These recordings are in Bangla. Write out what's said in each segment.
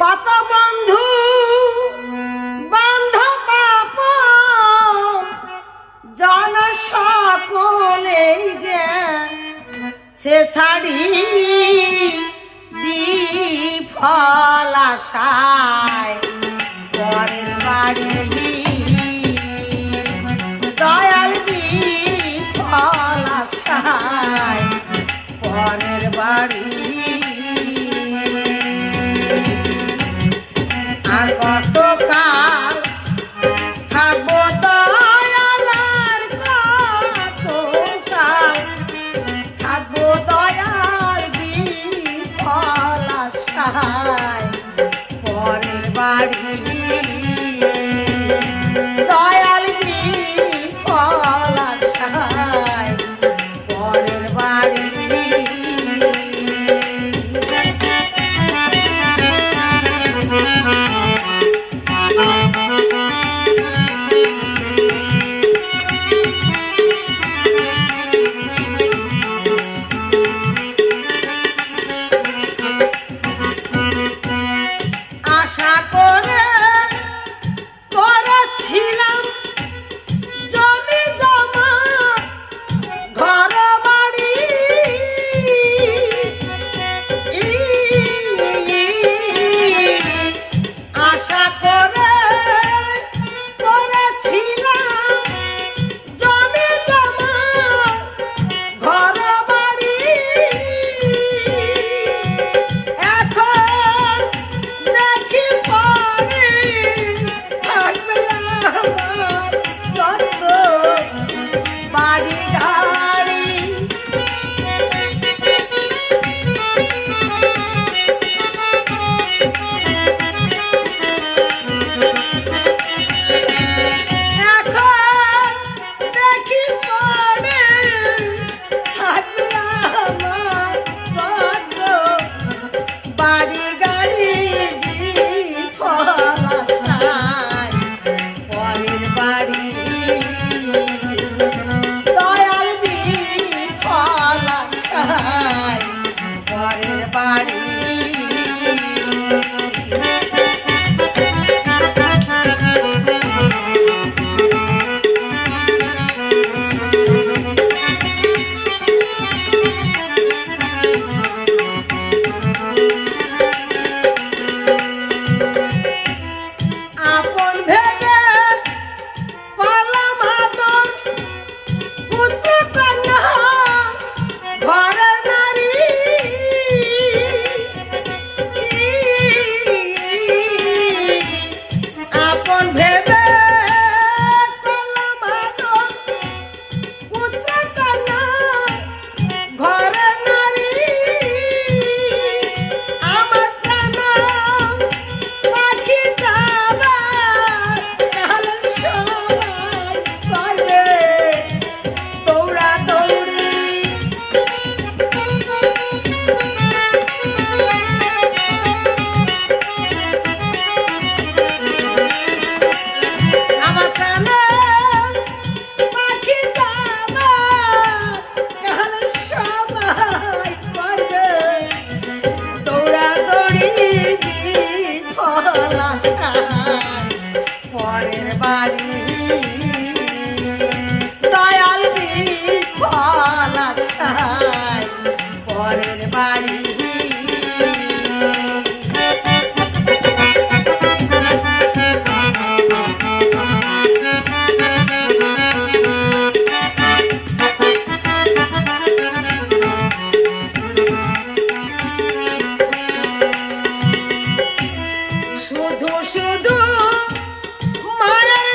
কত বন্ধু বান্ধব জন সকলে সে ছাড়ি বিফল আশায় পরের বাড়ি দয়াল বিফল আশায় পরের বাড়ি আর কতকাল থাকবো দয়াল আর কতকাল থাকবো দয়াল বিফল আশায় পরের বাড়ি দয়াল বিফল আশায় পরের বাড়ি আশা করে করেছিলাম জমি জমা ঘর বাড়ি আশা করে করেছিলাম জমি জমা ঘর বাড়ি এখন দেখি পরে থাকবে আমার যত বাড়ি গাড়ি এখন দেখি পরে থাকবে আমার যত বাড়ি গাড়ি বিফল আশায় পরের বাড়ি দয়াল বিফল আশায় পরের বাড়ি আপন ভেবে করলাম আদর পুত্র কন্যা ঘরের নারী আপন ভেবে করলাম আদর পুত্র কন্যা ঘরের নারী আমার প্রাণ পাখি যাবার কাল সবাই করবে দৌড়াদৌড়ি আমার প্রাণ পাখি যাবার কাল সবাই করবে দৌড়াদৌড়ি বিফল আশায় পরের বাড়ি দয়াল বিফল আশায় পরের বাড়ি শুধু শুধু মায়ের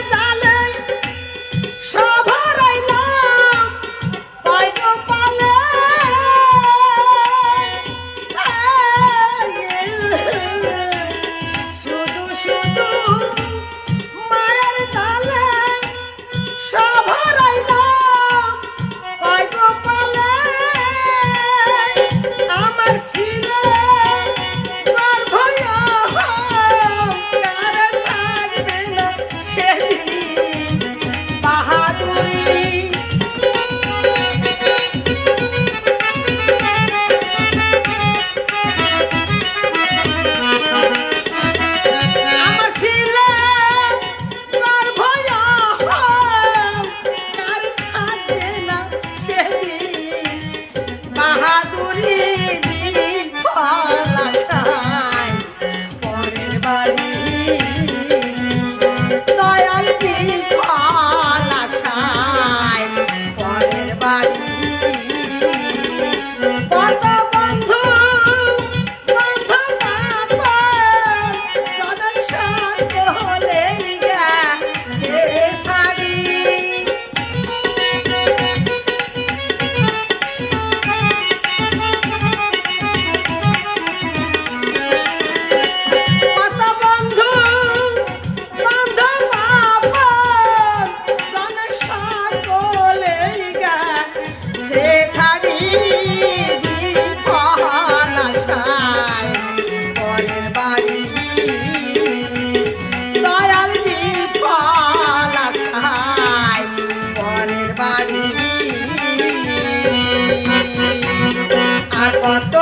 কত